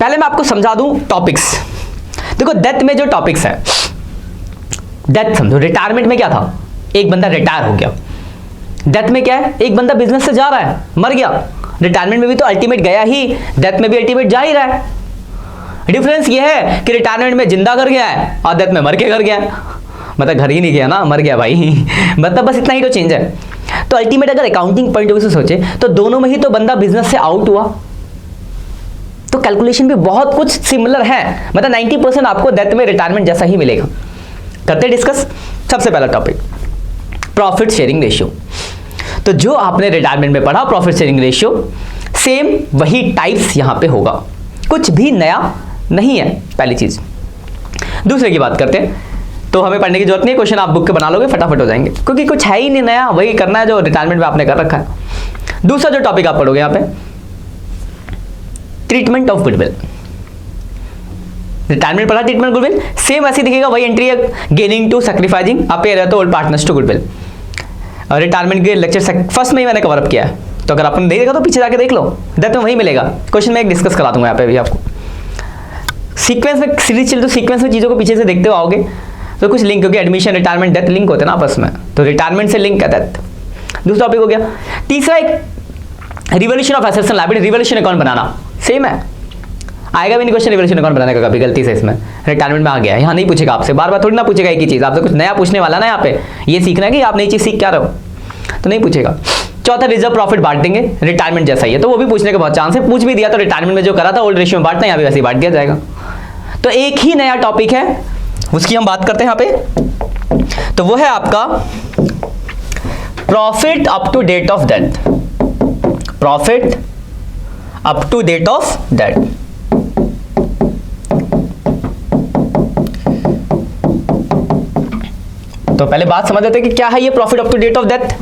पहले मैं आपको समझा दूं टॉपिक्स। देखो डेथ में जो टॉपिक्स है, डेथ समझो, रिटायरमेंट में क्या था, एक बंदा रिटायर हो गया। डेथ में क्या है, एक बंदा बिजनेस से जा रहा है, मर गया। रिटायरमेंट में भी तो अल्टीमेट गया ही, डेथ में भी अल्टीमेट जा ही रहा है। डिफरेंस ये है कि रिटायरमेंट में जिंदा कर गया है और डेथ में मर के कर गया है, मतलब घर ही नहीं गया ना, मर गया भाई मतलब बस इतना ही तो चेंज है। तो अल्टीमेट अगर अकाउंटिंग पॉइंट ऑफ व्यू से सोचे तो दोनों में ही तो बंदा बिजनेस से आउट हुआ, तो कैलकुलेशन भी बहुत कुछ सिमिलर है, मतलब 90% आपको डेथ में रिटायरमेंट जैसा ही मिलेगा। करते डिस्कस। सबसे पहला टॉपिक प्रॉफिट शेयरिंग रेशियो। तो जो आपने रिटायरमेंट में पढ़ा प्रॉफिट शेयरिंग रेशियो, सेम वही टाइप्स यहां पे होगा, कुछ भी नया नहीं है, पहली चीज। दूसरे की बात करते हैं, तो हमें पढ़ने की जरूरत नहीं, क्वेश्चन आप बुक के बना लोगे, फटाफट हो जाएंगे, क्योंकि कुछ है ही नहीं नया, वही करना है जो रिटायरमेंट में आपने कर रखा है। दूसरा जो टॉपिक आप पढ़ोगे यहां पे, ट्रीटमेंट ऑफ गुडविल। रिटायरमेंट पढ़ा, ट्रीटमेंट गुडविल सेम ऐसी दिखेगा, वही एंट्री है, gaining to sacrificing a pair to old partners to goodwill. Retirement के लेक्चर फर्स्ट में ही मैंने कवर अप किया है, तो अगर आपने नहीं देखा तो पीछे जाके देख लो, डेथ में वही मिलेगा। क्वेश्चन में एक डिस्कस करा दूंगा यहाँ पे भी आपको। सीक्वेंस में सीरीज चल, तो सीक्वेंस में चीजों को पीछे से देखते हो आओगे तो कुछ लिंक, क्योंकि एडमिशन रिटायरमेंट डेथ लिंक होते हैं ना आपस में, तो रिटायरमेंट से लिंक है डेथ। दूसरा टॉपिक हो गया। तीसरा एक revolution of assets and liability, revolution account banana, same है, आएगा भी नहीं क्वेश्चन रिवोल्यूशन अकाउंट बनाने का कभी गलती से, इसमें रिटायरमेंट में आ गया, यहाँ नहीं पूछेगा आपसे, बार बार थोड़ी ना पूछेगा एक ही चीज, आपसे कुछ नया पूछने वाला ना, यहाँ पे ये सीखना है कि आप नई चीज सीख क्या रहे हो, तो नहीं पूछेगा। चौथा रिजर्व प्रॉफिट बांट देंगे, रिटायरमेंट जैसा ही है, तो वो भी पूछने का बहुत चांस है, पूछ भी दिया तो रिटायरमेंट में जो करा था ओल्ड रेशियो में बांटना, यहाँ भी वैसे ही बांट दिया जाएगा। तो एक ही नया टॉपिक है, उसकी हम बात करते हैं यहाँ पे, तो वो है आपका profit up to date of death. Profit up to date of death. तो पहले बात समझ लेते हैं कि क्या है ये profit up to date of death.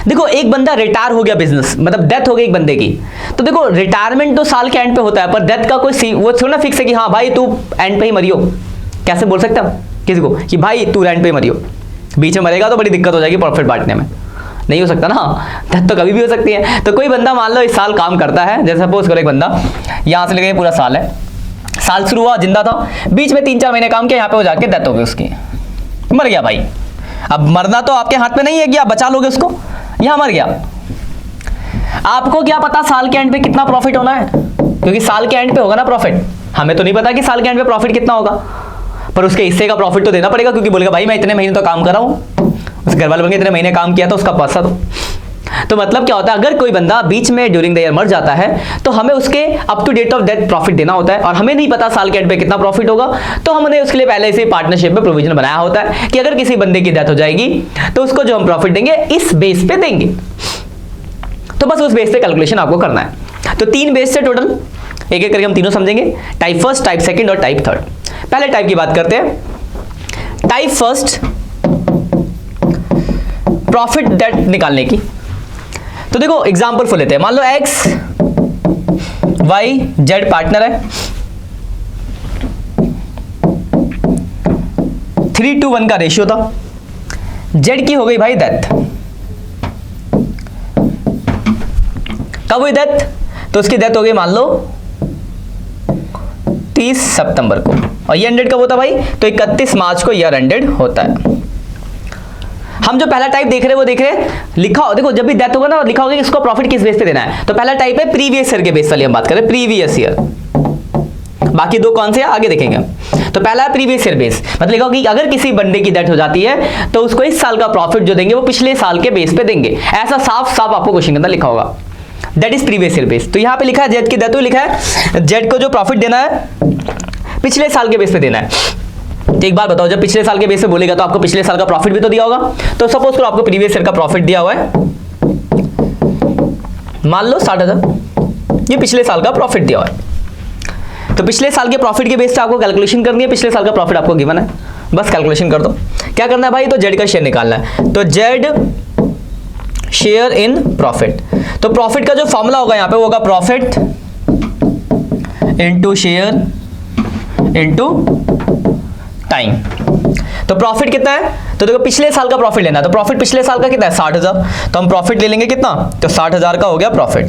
देखो एक बंदा रिटायर हो गया, बिजनेस मतलब डेथ हो गई एक बंदे की, तो देखो रिटायरमेंट तो साल के एंड पे होता है, पर डेथ का कोई वो थोड़ा ना फिक्स है कि हाँ भाई तू एंड पे ही मरियो। कैसे बोल सकते हैं किसी को कि भाई तू एंड पे ही मरियो, बीच में मरेगा तो बड़ी दिक्कत हो जाएगी प्रॉफिट बांटने में, नहीं हो सकता ना, डेथ तो कभी भी हो सकती है। तो कोई बंदा मान लो इस साल काम करता है, जैसे सपोज करो एक बंदा यहाँ से लेके पूरा साल है, साल शुरू हुआ जिंदा था, बीच में 3-4 महीने काम किया, यहाँ पे हो जाके डेथ हो गई उसकी, मर गया भाई। अब मरना तो आपके हाथ में नहीं है कि आप बचा लोगे उसको, यहां मर गया। आपको क्या पता साल के एंड पे कितना प्रॉफिट होना है, क्योंकि साल के एंड पे होगा ना प्रॉफिट, हमें तो नहीं पता कि साल के एंड पे प्रॉफिट कितना होगा, पर उसके हिस्से का प्रॉफिट तो देना पड़ेगा, क्योंकि बोलेगा भाई मैं इतने महीने तो काम कर रहा हूं, उस घर वाले बोलेंगे इतने महीने काम किया तो उसका पैसा दो। तो मतलब क्या होता है, अगर कोई बंदा बीच में ड्यूरिंग द ईयर मर जाता है तो हमें उसके up to date of death profit देना होता है, और हमें नहीं पता साल के एंड पे कितना प्रॉफिट होगा, तो हमने उसके लिए पहले से पार्टनरशिप में प्रोविजन बनाया होता है कि अगर किसी बंदे की डेथ हो जाएगी तो उसको जो हम प्रॉफिट देंगे इस बेस पे देंगे। तो बस उस बेस पे कैलकुलेशन आपको करना है। तो 3 बेस से टोटल, एक एक करके हम तीनों समझेंगे, टाइप फर्स्ट, टाइप सेकंड और टाइप थर्ड। पहले टाइप की बात करते हैं, टाइप फर्स्ट प्रॉफिट डेट निकालने की। तो देखो एग्जांपल फुल लेते हैं, मान लो एक्स वाई जेड पार्टनर है, 3:1 का रेशियो था, जेड की हो गई भाई डेथ। कब हुई डेथ, तो उसकी डेथ हो गई मान लो 30 सितंबर को, और ये एंडेड कब होता भाई, तो 31 मार्च को ईयर एंडेड होता है। हम जो पहला टाइप देख रहे हैं वो देख रहे हैं, लिखा हो देखो जब भी डेथ होगा ना लिखा होगा कि इसको प्रॉफिट किस बेस पे देना है, तो पहला टाइप है प्रीवियस ईयर के बेस वाली हम बात करें, प्रीवियस ईयर, बाकी दो कौन से आगे देखेंगे। तो पहला है प्रीवियस ईयर बेस, मतलब लिखा होगा कि अगर किसी बंदे की डेथ हो जाती है तो उसको इस साल का प्रॉफिट जो देंगे वो पिछले साल के बेस पे देंगे, ऐसा साफ साफ आपको क्वेश्चन के अंदर लिखा होगा, that is previous year base. तो यहाँ पे लिखा है जेड की डेथ हुई, लिखा है जेड को जो प्रॉफिट देना है पिछले साल के बेस पे देना है। तो एक बार बताओ, जब पिछले साल के बेस पे बोलेगा तो आपको पिछले साल का प्रॉफिट भी तो दिया होगा, तो सपोज करो आपको प्रीवियस ईयर का प्रॉफिट दिया हुआ है, मान लो 60,000, ये पिछले साल का प्रॉफिट दिया हुआ है, तो पिछले साल के प्रॉफिट के बेस पे आपको कैलकुलेशन करनी है, पिछले साल का प्रॉफिट आपको गिवन है, बस कैलकुलेशन कर दो। क्या करना है भाई, तो जेड का शेयर निकालना है, तो जेड शेयर इन प्रॉफिट। तो प्रॉफिट का जो फॉर्मूला होगा यहां पे वो होगा profit into share into time. तो प्रॉफिट कितना है, तो देखो पिछले साल का प्रॉफिट लेना है, तो प्रॉफिट पिछले साल का कितना है 60,000, तो हम प्रॉफिट ले लेंगे कितना, तो 60,000 का हो गया प्रॉफिट,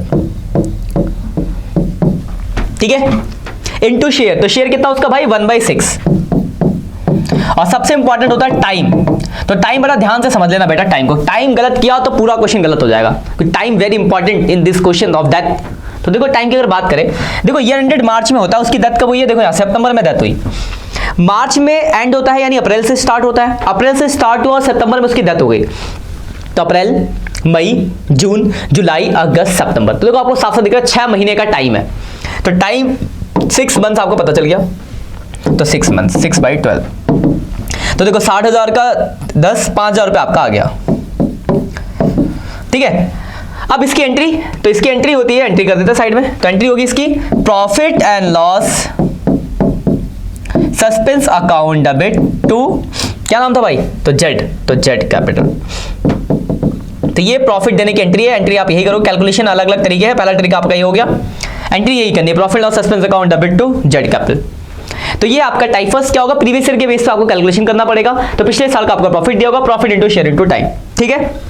ठीक है। इनटू शेयर, तो शेयर कितना उसका भाई 1/6। और सबसे इंपॉर्टेंट होता है टाइम, तो टाइम बड़ा ध्यान से समझ लेना बेटा, टाइम को, टाइम गलत किया तो पूरा क्वेश्चन गलत हो जाएगा, time very important in this question of death. तो देखो टाइम की अगर बात करें, देखो ईयर एंडेड मार्च में होता है, उसकी डेथ कब हुई है, देखो यहाँ सितंबर में डेथ हुई, मार्च में एंड होता है यानी अप्रैल से स्टार्ट होता है, अप्रैल से स्टार्ट हुआ और सितंबर में उसकी डेथ हो गई, तो अप्रैल, मई, जून, जुलाई, अगस्त, सितंबर। तो देखो आपको साफ साफ दिख रहा है 6 महीने का टाइम है, तो टाइम 6 मंथ्स आपको पता चल गया, तो 6 मंथ्स 6/12, तो देखो 60,000 का 10, 5,000 रुपये आपका आ गया, ठीक है। अब इसकी एंट्री, तो इसकी एंट्री होती है, एंट्री कर देते हैं साइड में, तो एंट्री होगी इसकी profit and loss suspense account debit to, क्या नाम था भाई, तो जेड, तो जेड कैपिटल। तो ये प्रॉफिट देने की एंट्री है, एंट्री आप यही करो, कैलकुलेशन अलग अलग तरीके है, पहला तरीका आपका ये हो गया, एंट्री यही करनी है, profit loss suspense account debit to Z capital. तो ये आपका टाइप फर्स्ट क्या होगा, प्रीवियस ईयर के बेस पे आपको कैलकुलेशन करना पड़ेगा, तो पिछले साल का आपका प्रॉफिट दिया होगा, profit into share into time, ठीक है।